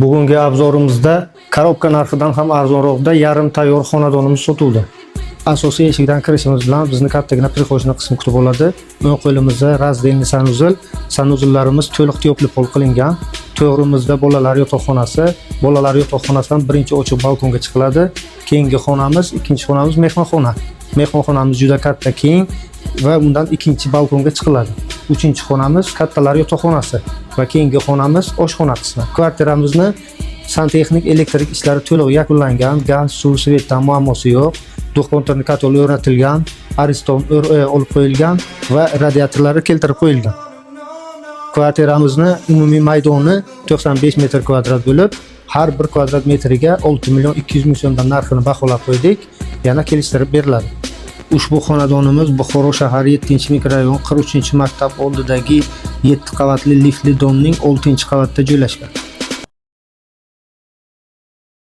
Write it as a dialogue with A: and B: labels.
A: Bugungi obzorimizda korobka narxidan ham arzonroqda yarim tayyor xonadonimiz sotuvda. Asosiy eshikdan kirishimiz bilan bizni kattagina prixojna qismi kutib oladi. O'ng qo'limizda razdельный sanuzil, sanuzillarimiz to'liq teplopol qilingan. To'g'rimizda bolalar yotoqxonasi, bolalar yotoqxonasidan birinchi ochiq balkonga chiqiladi. Keyingi xonamiz, ikkinchi xonamiz mehmonxona. Mehmonxonamiz juda katta, keng va undan ikkinchi balkonga chiqiladi. Uchinchi xonamiz kattalar yotoqxonasi va keyingi xonamiz oshxona qismi. Kvartiramizni santexnik elektrik ishlari to'liq yakunlangan, gaz, suv, svetdan muammosi yo'q. Do'xtirning katoli o'rnatilgan, ariston olib qo'yilgan va radiatorlari keltirib qo'yilgan. Kvartiramizni umumiy maydoni 95 metr kvadrat bo'lib, har bir kvadrat metriga 6 million 200 ming so'mdan narxini baholab qo'ydik, yana kelishtirib beriladi. Ushbu xonadonimiz Buxoro shahari 7-mikrorayon 43-maktab oldidagi 7 qavatli liftli domning 6-qavatida joylashgan.